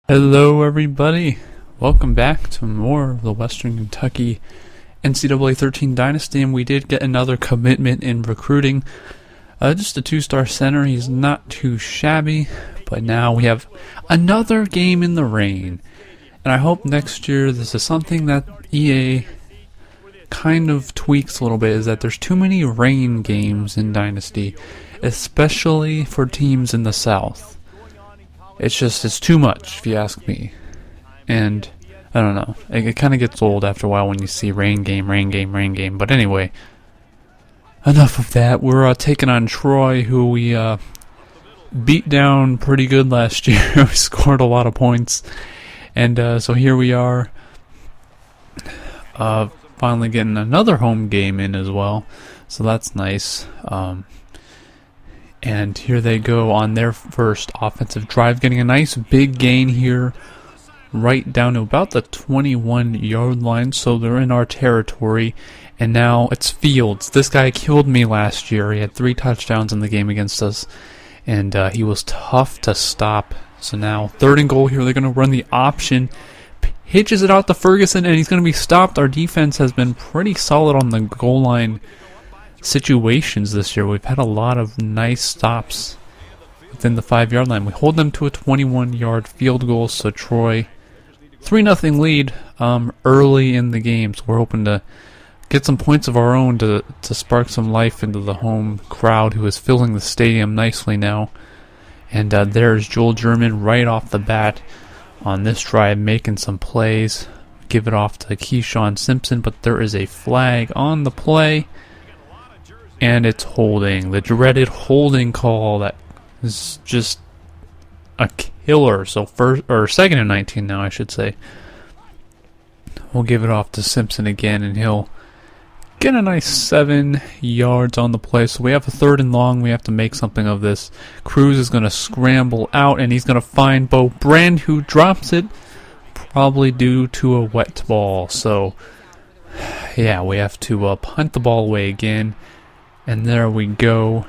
Hello everybody, welcome back to more of the Western Kentucky NCAA 13 Dynasty, and we did get another commitment in recruiting. Just a 2-star center. He's not too shabby, but now we have another game in the rain. And I hope next year this is something that EA kind of tweaks a little bit, is that there's too many rain games in Dynasty, especially for teams in the South. It's too much, if you ask me. And I don't know, it kind of gets old after a while when you see rain game. But anyway, enough of that. We're taking on Troy, who we beat down pretty good last year. We scored a lot of points, and so here we are, finally getting another home game in as well, so that's nice. And here they go on their first offensive drive, getting a nice big gain here, right down to about the 21-yard line, so they're in our territory. And now it's Fields. This guy killed me last year. He had 3 touchdowns in the game against us, and he was tough to stop. So now 3rd and goal here. They're going to run the option, hitches it out to Ferguson, and he's going to be stopped. Our defense has been pretty solid on the goal line situations this year. We've had a lot of nice stops within the 5-yard line. We hold them to a 21-yard field goal, so Troy 3-0 lead early in the game. So we're hoping to get some points of our own to spark some life into the home crowd, who is filling the stadium nicely now. And there's Joel German right off the bat on this drive, making some plays. Give it off to Keyshawn Simpson, but there is a flag on the play, and it's holding. The dreaded holding call that is just a killer. So 2nd and 19 now, I should say. We'll give it off to Simpson again, and he'll get a nice 7 yards on the play. So we have a 3rd and long. We have to make something of this. Cruz is going to scramble out, and he's going to find Bo Brand, who drops it, probably due to a wet ball. So yeah, we have to punt the ball away again. And there we go.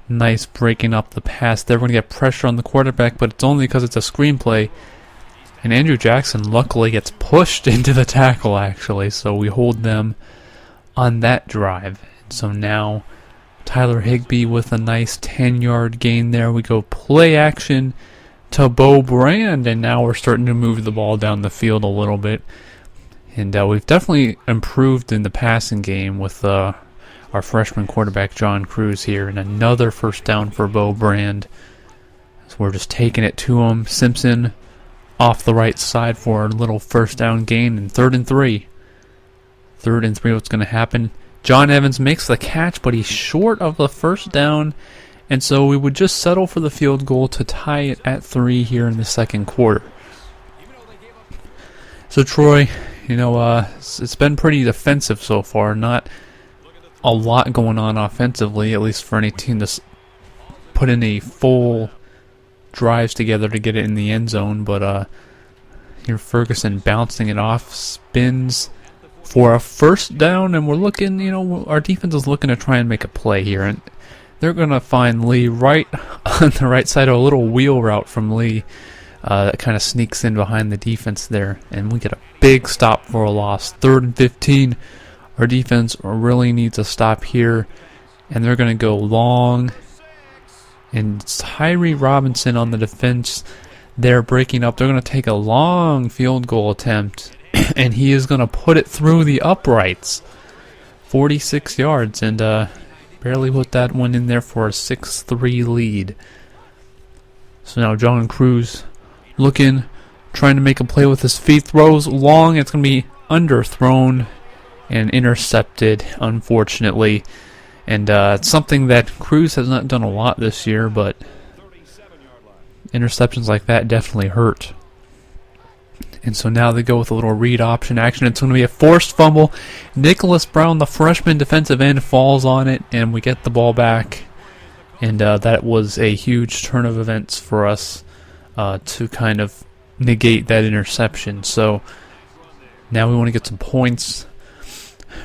Nice breaking up the pass there. We're going to get pressure on the quarterback, but it's only because it's a screenplay. And Andrew Jackson luckily gets pushed into the tackle, actually. So we hold them on that drive. So now Tyler Higbee with a nice 10-yard gain there. We go play action to Bo Brand, and now we're starting to move the ball down the field a little bit. And we've definitely improved in the passing game with our freshman quarterback John Cruz here, and another first down for Bo Brand. So we're just taking it to him. Simpson off the right side for a little first down gain, and 3rd and 3. 3rd and 3, what's going to happen? John Evans makes the catch, but he's short of the first down, and so we would just settle for the field goal to tie it at 3 here in the second quarter. So Troy, it's been pretty defensive so far, not a lot going on offensively, at least for any team to put in a full drives together to get it in the end zone. But here Ferguson bouncing it off, spins for a first down, and we're looking, our defense is looking to try and make a play here, and they're going to find Lee right on the right side. A little wheel route from Lee that kind of sneaks in behind the defense there, and we get a big stop for a loss. 3rd and 15. Our defense really needs a stop here, and they're going to go long. And it's Tyree Robinson on the defense. They're breaking up. They're going to take a long field goal attempt, and he is going to put it through the uprights. 46 yards, and barely put that one in there for a 6-3 lead. So now John Cruz looking, trying to make a play with his feet. Throws long. It's going to be underthrown and intercepted, unfortunately. And it's something that Cruz has not done a lot this year, but interceptions like that definitely hurt. And so now they go with a little read option action. It's going to be a forced fumble. Nicholas Brown, the freshman defensive end, falls on it, and we get the ball back. And that was a huge turn of events for us to kind of negate that interception. So now we want to get some points.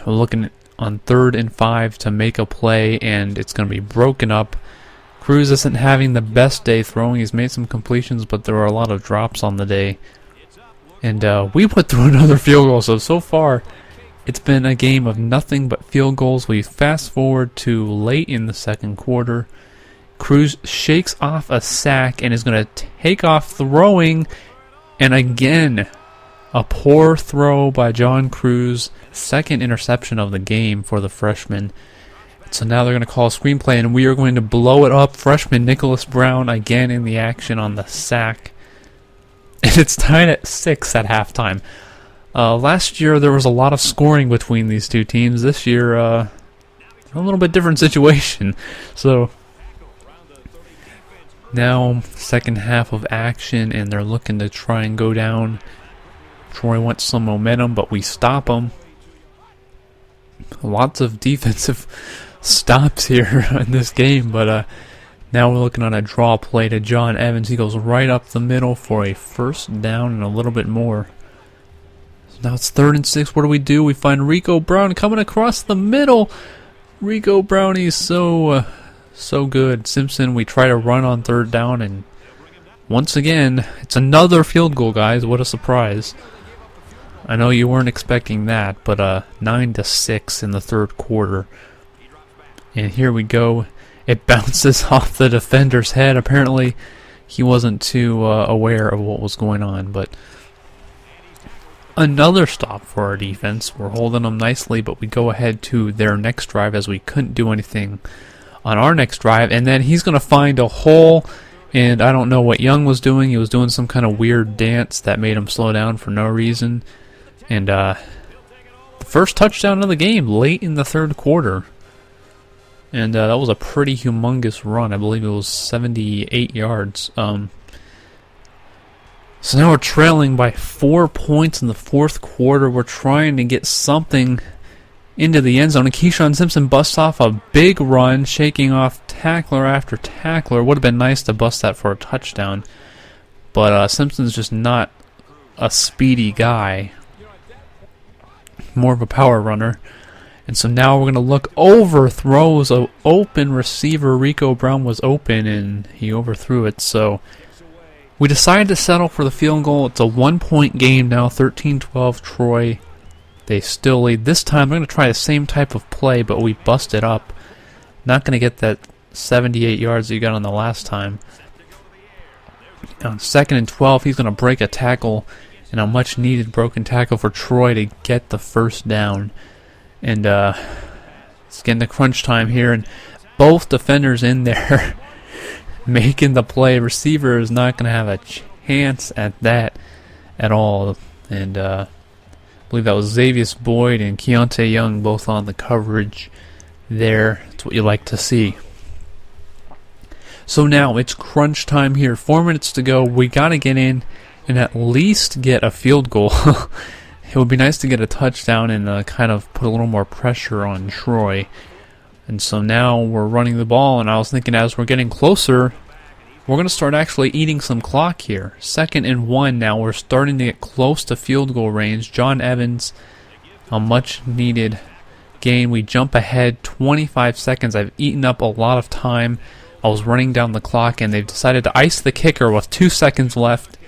We're looking on 3rd and 5 to make a play, and it's going to be broken up. Cruz isn't having the best day throwing. He's made some completions, but there were a lot of drops on the day. And we put through another field goal. So far, it's been a game of nothing but field goals. We fast forward to late in the second quarter. Cruz shakes off a sack and is going to take off throwing. And again, a poor throw by John Cruz. Second interception of the game for the freshman. So now they're going to call a screenplay, and we are going to blow it up. Freshman Nicholas Brown again in the action on the sack. And it's tied at 6 at halftime. Last year there was a lot of scoring between these two teams. This year, a little bit different situation. So now second half of action, and they're looking to try and go down. Troy wants some momentum, but we stop them. Lots of defensive stops here in this game, but now we're looking on a draw play to John Evans. He goes right up the middle for a first down and a little bit more. So now it's 3rd and 6. What do? We find Rico Brown coming across the middle. Rico Brown, he's so good. Simpson, we try to run on 3rd down, and once again, it's another field goal, guys. What a surprise. I know you weren't expecting that, but 9-6 in the 3rd quarter. And here we go. It bounces off the defender's head. Apparently, he wasn't too aware of what was going on. But another stop for our defense. We're holding them nicely, but we go ahead to their next drive as we couldn't do anything on our next drive. And then he's going to find a hole, and I don't know what Young was doing. He was doing some kind of weird dance that made him slow down for no reason. And the first touchdown of the game late in the 3rd quarter. And that was a pretty humongous run. I believe it was 78 yards. So now we're trailing by 4 points in the 4th quarter. We're trying to get something into the end zone. And Keyshawn Simpson busts off a big run, shaking off tackler after tackler. Would have been nice to bust that for a touchdown. But Simpson's just not a speedy guy. More of a power runner. And so now we're going to look, overthrows an open receiver. Rico Brown was open, and he overthrew it. So we decided to settle for the field goal. It's a 1-point game now, 13-12 Troy. They still lead. This time they're going to try the same type of play, but we busted up. Not going to get that 78 yards that you got on the last time. On 2nd and 12, he's going to break a tackle, and a much-needed broken tackle for Troy to get the first down. And it's getting to crunch time here, and both defenders in there making the play. Receiver is not going to have a chance at that at all. And I believe that was Xavier Boyd and Keontae Young both on the coverage there. That's what you like to see. So now it's crunch time here. 4 minutes to go. We got to get in and at least get a field goal. It would be nice to get a touchdown and kind of put a little more pressure on Troy. And so now we're running the ball, and I was thinking as we're getting closer, we're going to start actually eating some clock here. 2nd and 1 now. We're starting to get close to field goal range. John Evans, a much-needed gain. We jump ahead 25 seconds. I've eaten up a lot of time. I was running down the clock, and they've decided to ice the kicker with 2 seconds left.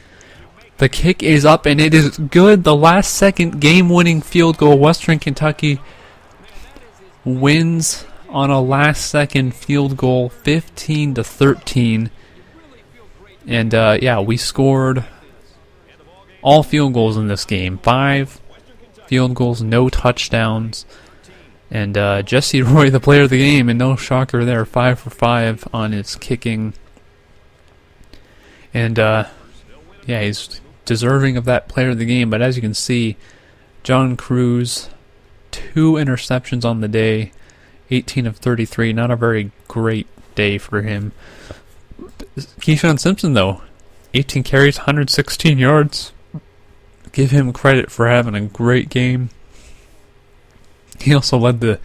The kick is up, and it is good. The last-second game-winning field goal. Western Kentucky wins on a last-second field goal, 15-13. And, yeah, we scored all field goals in this game. 5 field goals, no touchdowns. And Jesse Roy, the player of the game, and no shocker there, 5 for 5 on his kicking. And, yeah, he's deserving of that player of the game. But as you can see, John Cruz, 2 interceptions on the day, 18 of 33. Not a very great day for him. Keyshawn Simpson, though, 18 carries, 116 yards. Give him credit for having a great game. He also led the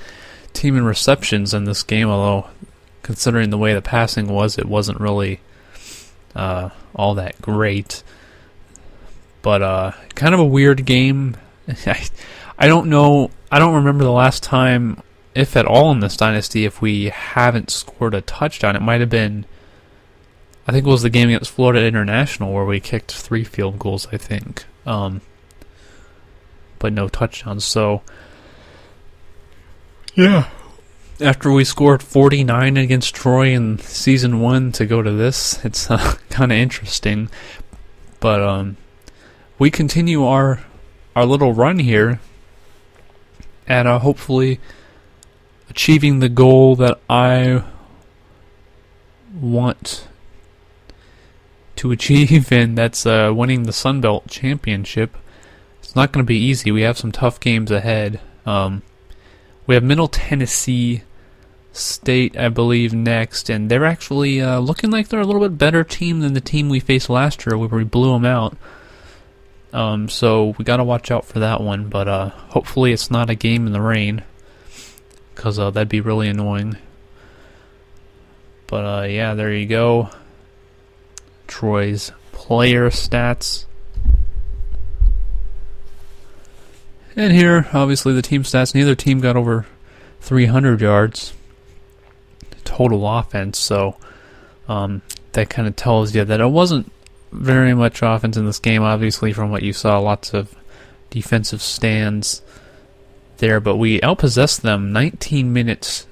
team in receptions in this game, although considering the way the passing was, it wasn't really all that great. But kind of a weird game. I don't know. I don't remember the last time if at all, in this dynasty, if we haven't scored a touchdown. It might have been, I think it was the game against Florida International where we kicked 3 field goals, I think. But no touchdowns. So, yeah. After we scored 49 against Troy in Season 1 to go to this, it's kind of interesting. But we continue our little run here at hopefully achieving the goal that I want to achieve, and that's winning the Sun Belt Championship. It's not going to be easy. We have some tough games ahead. We have Middle Tennessee State, I believe, next, and they're actually looking like they're a little bit better team than the team we faced last year where we blew them out. So we got to watch out for that one, but hopefully it's not a game in the rain, because that'd be really annoying. But yeah, there you go. Troy's player stats. And here, obviously, the team stats. Neither team got over 300 yards total offense, so that kind of tells you that it wasn't very much offense in this game, obviously, from what you saw. Lots of defensive stands there, but we outpossessed them 19 minutes,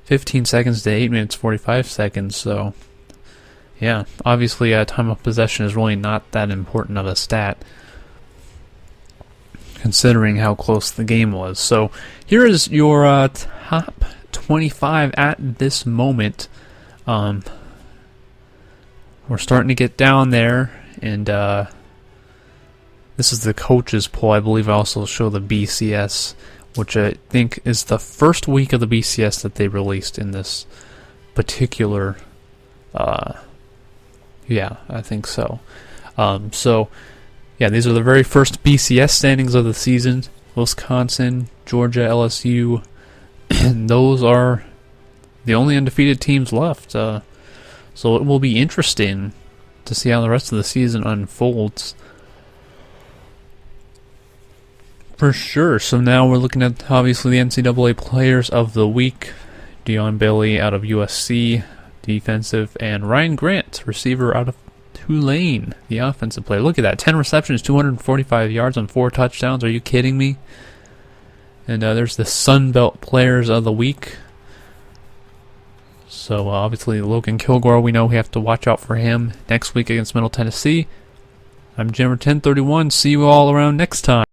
15 seconds to 8 minutes, 45 seconds, so yeah, obviously time of possession is really not that important of a stat, considering how close the game was. So here is your top 25 at this moment. We're starting to get down there, and this is the coaches poll. I believe I also show the BCS, which I think is the first week of the BCS that they released in this particular, yeah, I think so. So, yeah, these are the very first BCS standings of the season. Wisconsin, Georgia, LSU, and those are the only undefeated teams left. So it will be interesting to see how the rest of the season unfolds, for sure. So now we're looking at, obviously, the NCAA Players of the Week. Dion Bailey out of USC, defensive, and Ryan Grant, receiver, out of Tulane, the offensive player. Look at that, 10 receptions, 245 yards on 4 touchdowns. Are you kidding me? And there's the Sun Belt Players of the Week. So obviously Logan Kilgore, we know we have to watch out for him next week against Middle Tennessee. I'm Jimmer 1031. See you all around next time.